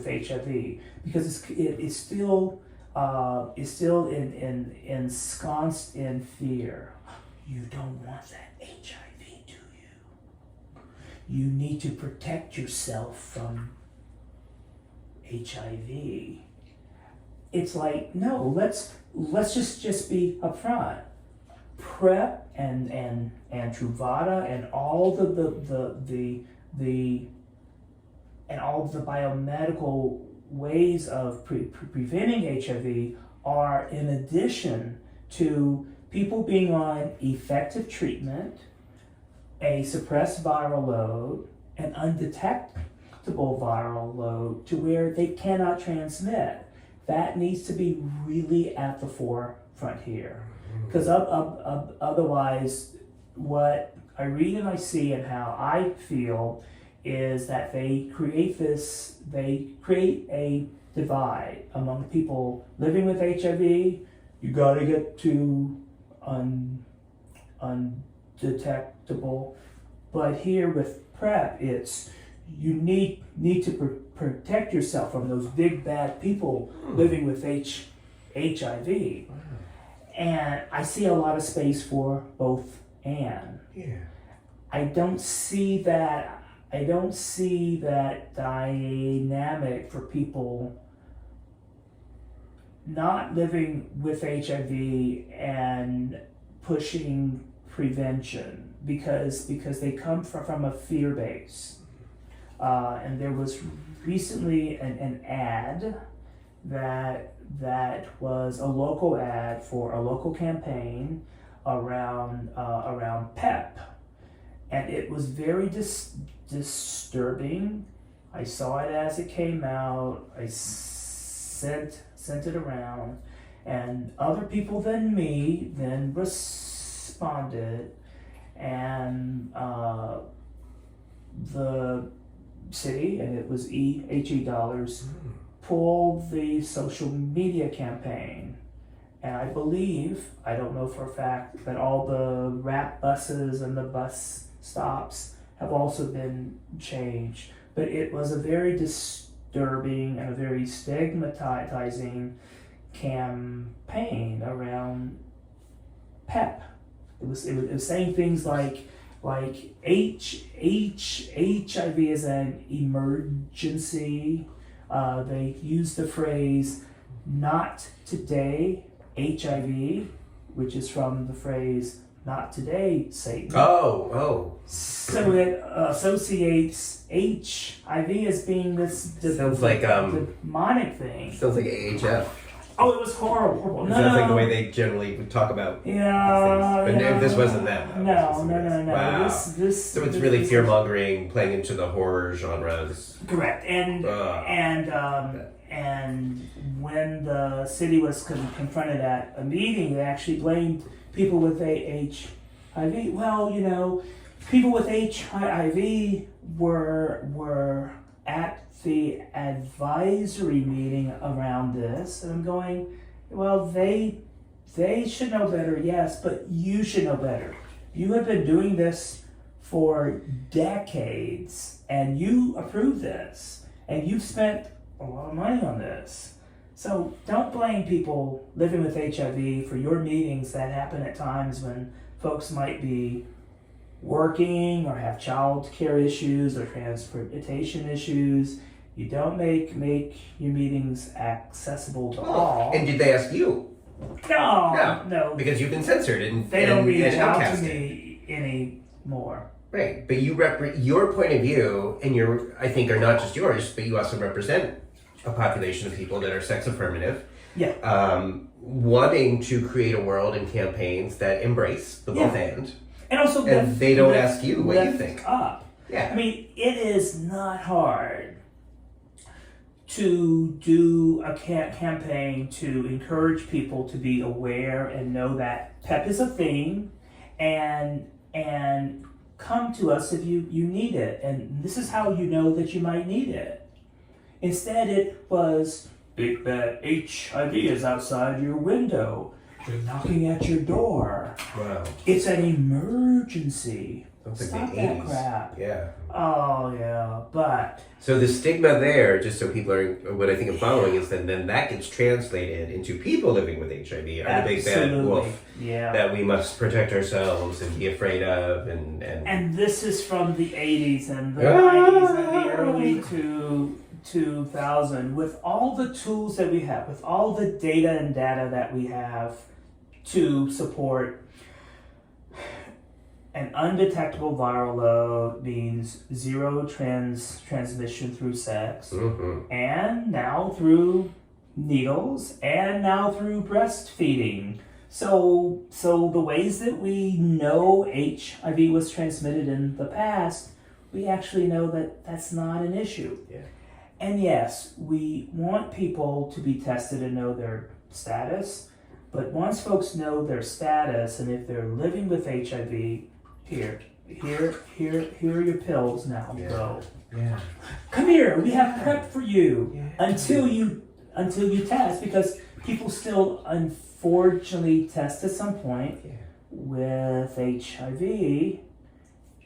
HIV, because it's still ensconced in fear. You don't want that HIV, do you? You need to protect yourself from HIV. It's like, no, let's just be upfront. PrEP and Truvada and all the biomedical ways of preventing HIV are in addition to people being on effective treatment, a suppressed viral load, an undetectable viral load to where they cannot transmit. That needs to be really at the forefront here. Because otherwise, what I read and I see and how I feel is that they create a divide among people living with HIV. You gotta get to undetectable. But here with PrEP, it's you need to protect yourself from those big bad people living with HIV. Wow. And I see a lot of space for both and. Yeah. I don't see that dynamic for people not living with HIV and pushing prevention because they come from a fear base. And there was recently an ad that was a local ad for a local campaign around PEP, and it was very disturbing. I saw it as it came out. I sent it around, and other people than me then responded, and the city, and it was HE dollars, pulled the social media campaign. And I believe, I don't know for a fact, that all the RAP buses and the bus stops have also been changed. But it was a very disturbing and a very stigmatizing campaign around PEP. It was saying things like HIV is an emergency. They used the phrase "not today HIV," which is from the phrase "not today Satan." Oh. So it associates HIV as being this demonic thing. Sounds like AHF. Oh, it was horrible. Sounds like the way they generally would talk about things. But this wasn't that. No. Wow. So it's really fear-mongering, playing into the horror genres. Correct. And when the city was confronted at a meeting, they actually blamed people with HIV. Well, people with HIV were at the advisory meeting around this, and I'm going, well, they should know better, yes, but you should know better. You have been doing this for decades, and you approve this, and you've spent a lot of money on this. So don't blame people living with HIV for your meetings that happen at times when folks might be working or have child care issues or transportation issues. You don't make your meetings accessible to all. And did they ask you? No. Because you've been censored and They don't reach out to outcasted. me anymore. Right, but your point of view, and I think are not just yours, but you also represent a population of people that are sex affirmative. Yeah. Wanting to create a world and campaigns that embrace the both and also they don't ask you what you think. Up. Yeah. I mean, it is not hard to do a campaign to encourage people to be aware and know that PEP is a thing, and come to us if you need it, and this is how you know that you might need it. Instead, it was big bad HIV is outside your window. They're knocking at your door. Wow. It's an emergency. Sounds like Stop the that 80s. crap. Yeah. Oh yeah, but So the stigma there, just so people are, what I think I'm following is then that gets translated into people living with HIV are the big bad wolf that we must protect ourselves and be afraid of and this is from the 80s and the 90s and the early 2000 with all the tools that we have, with all the data and data that we have to support. An undetectable viral load means zero transmission through sex, and now through needles, and now through breastfeeding. So the ways that we know HIV was transmitted in the past, we actually know that that's not an issue. Yeah. And yes, we want people to be tested and know their status, but once folks know their status, and if they're living with HIV, here are your pills now. Yeah. Go. Yeah. Come here. We have PrEP for you until you test, because people still unfortunately test at some point with HIV,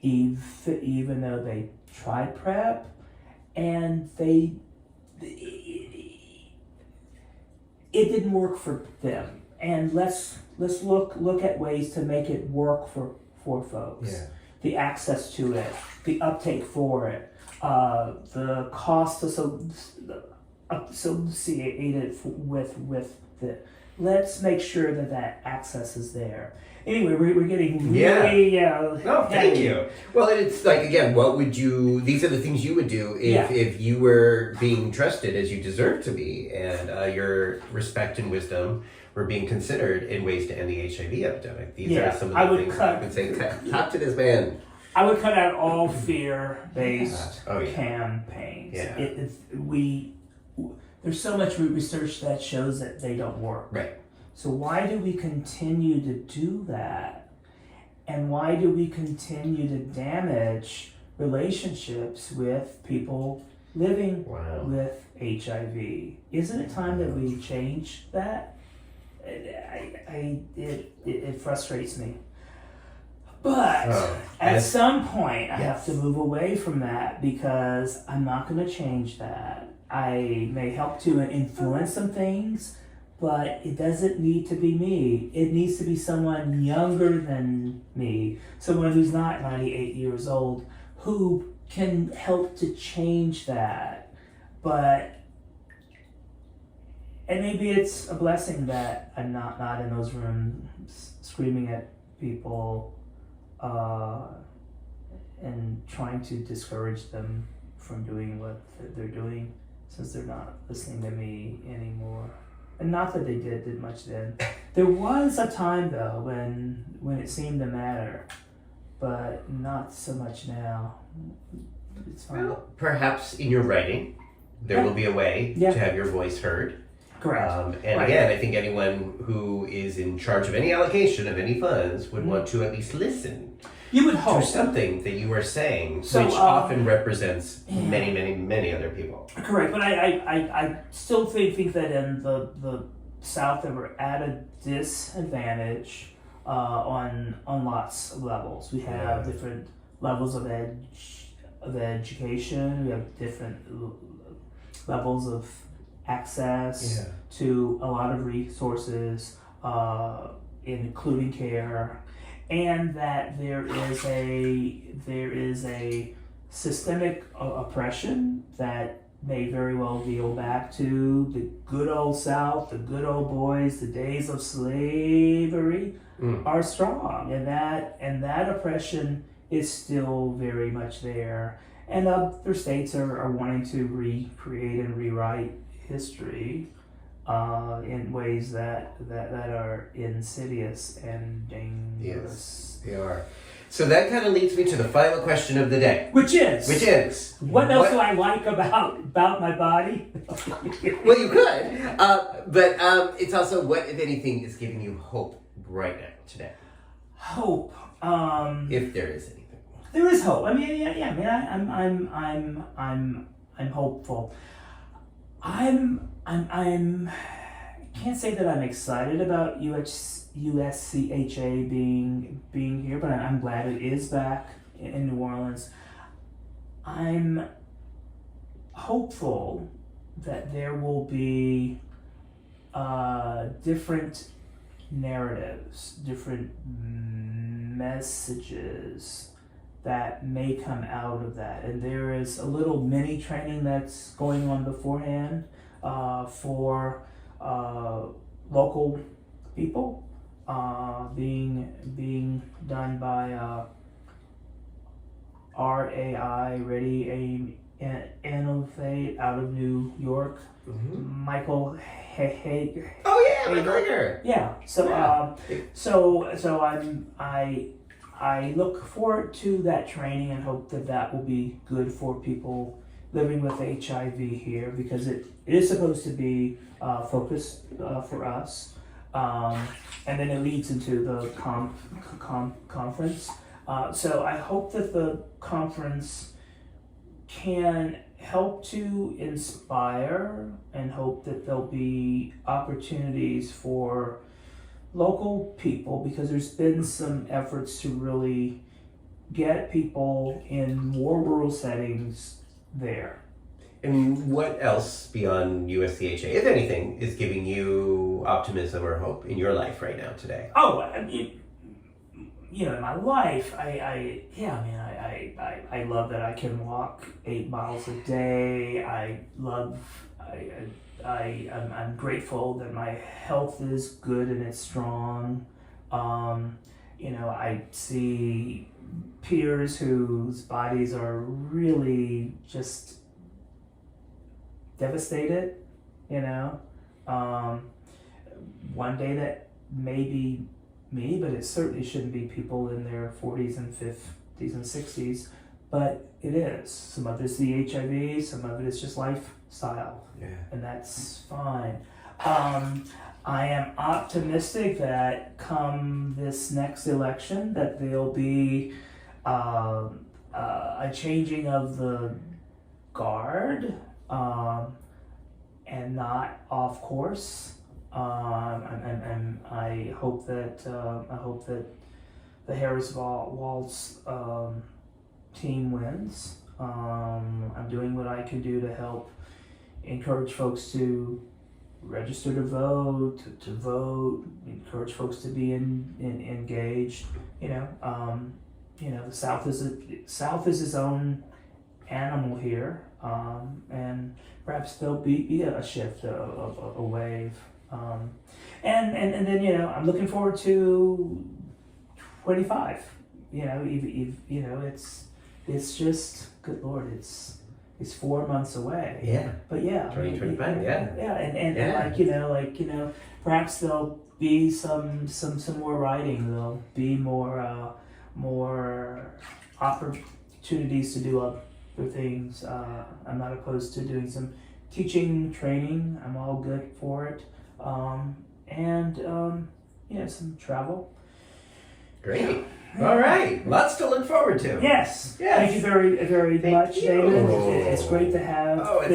even though they tried PrEP and it didn't work for them. And let's look at ways to make it work for folks. Yeah. The access to it, the uptake for it, the cost associated with it. Let's make sure that access is there. Anyway, we're getting really no, thank you. Well, it's like, again, what would you? These are the things you would do if you were being trusted as you deserve to be, and your respect and wisdom were being considered in ways to end the HIV epidemic. These are some of the things I would say. Talk to this man. I would cut out all fear-based campaigns. Yeah. There's so much research that shows that they don't work. Right. So why do we continue to do that? And why do we continue to damage relationships with people living with HIV? Isn't it time that we change that? It frustrates me. But at some point, I have to move away from that, because I'm not going to change that. I may help to influence some things, but it doesn't need to be me. It needs to be someone younger than me, someone who's not 98 years old, who can help to change that. And maybe it's a blessing that I'm not in those rooms screaming at people and trying to discourage them from doing what they're doing, since they're not listening to me anymore. And not that they did much then. There was a time though when it seemed to matter, but not so much now. It's fine. Well, perhaps in your writing, there will be a way to have your voice heard. Correct. And again, I think anyone who is in charge of any allocation of any funds would want to at least listen. You would hope. To something that you are saying, which often represents many other people. Correct, but I still think that in the South that we're at a disadvantage on lots of levels. We have different levels of education. We have different levels of access to a lot of resources, including care, and that there is a systemic oppression that may very well deal back to the good old South, the good old boys, the days of slavery are strong, and that oppression is still very much there. And other states are wanting to recreate and rewrite history in ways that are insidious and dangerous. Yes, they are. So that kind of leads me to the final question of the day. Which is? What else do I like about my body? Well, you could. But it's also what, if anything, is giving you hope right now, today. Hope. If there is anything. There is hope. I mean, yeah. I mean, I'm hopeful. I can't say that I'm excited about USCHA being here, but I'm glad it is back in New Orleans. I'm hopeful that there will be different narratives, different messages that may come out of that. And there is a little mini training that's going on beforehand for local people, being done by RAI, Ready, Aim, Innovate, out of New York. Mm-hmm. Michael Hager. Oh yeah, Michael Hager. Yeah. So I look forward to that training and hope that will be good for people living with HIV here, because it is supposed to be focused for us. And then it leads into the conference. So I hope that the conference can help to inspire, and hope that there'll be opportunities for local people, because there's been some efforts to really get people in more rural settings there. And what else beyond USCHA, if anything, is giving you optimism or hope in your life right now today? Oh, I mean, in my life, I love that I can walk 8 miles a day. I'm grateful that my health is good and it's strong. I see peers whose bodies are really just devastated, one day that may be me, but it certainly shouldn't be people in their 40s and 50s and 60s, but it is. Some of it's the HIV, some of it is just lifestyle, and that's fine. I am optimistic that come this next election that there'll be a changing of the guard, and not off course. I hope that the Harris Waltz team wins. I'm doing what I can do to help encourage folks to register to vote, to vote, encourage folks to be engaged. The South is its own animal here, and perhaps there'll be a shift, a wave, and then I'm looking forward to 25. It's just, good Lord, it's 4 months away. Yeah. But yeah. 2025. And perhaps there'll be some more writing. There'll be more opportunities to do other things. I'm not opposed to doing some teaching, training. I'm all good for it. And some travel. Great. All right. Lots to look forward to. Yes. Thank you very, very much, Damon. It's great to have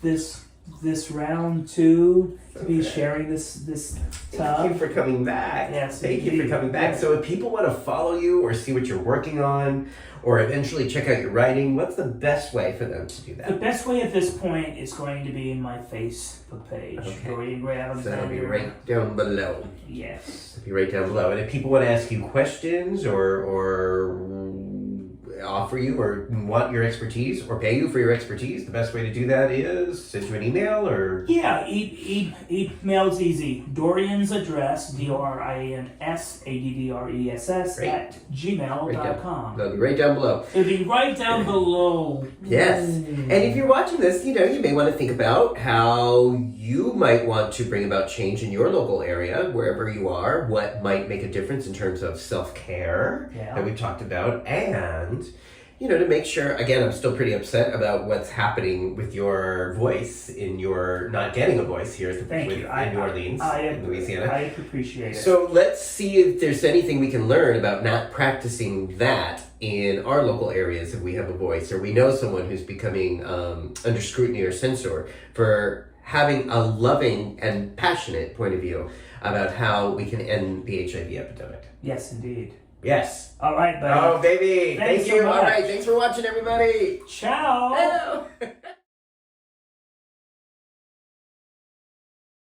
this this round too, to be sharing this tub. Thank you for coming back. Yes, Thank you for coming back. Yes. So if people want to follow you or see what you're working on or eventually check out your writing, what's the best way for them to do The that? best way at this point is going to be in my Facebook page, Okay. Dorian-gray So Alexander. that'll be right down below. Yes. It'll be right down below. And if people want to ask you questions or offer you or want your expertise or pay you for your expertise, the best way to do that is send you an email or... Yeah, email's easy. Dorian's address, DorianSADDRESS Great. at gmail.com. That'll be right down below. It'll be right down below. Yes. And if you're watching this, you may want to think about how you might want to bring about change in your local area, wherever you are, what might make a difference in terms of self-care that we've talked about, and, to make sure, again, I'm still pretty upset about what's happening with your voice in your not getting a voice here in New Orleans, in Louisiana. I appreciate it. So let's see if there's anything we can learn about not practicing that in our local areas if we have a voice, or we know someone who's becoming under scrutiny or censored for having a loving and passionate point of view about how we can end the HIV epidemic. Yes, indeed. Yes. All right, buddy. Oh, baby. Thanks Thank you. so much. All right. Thanks for watching, everybody. Ciao. Hello.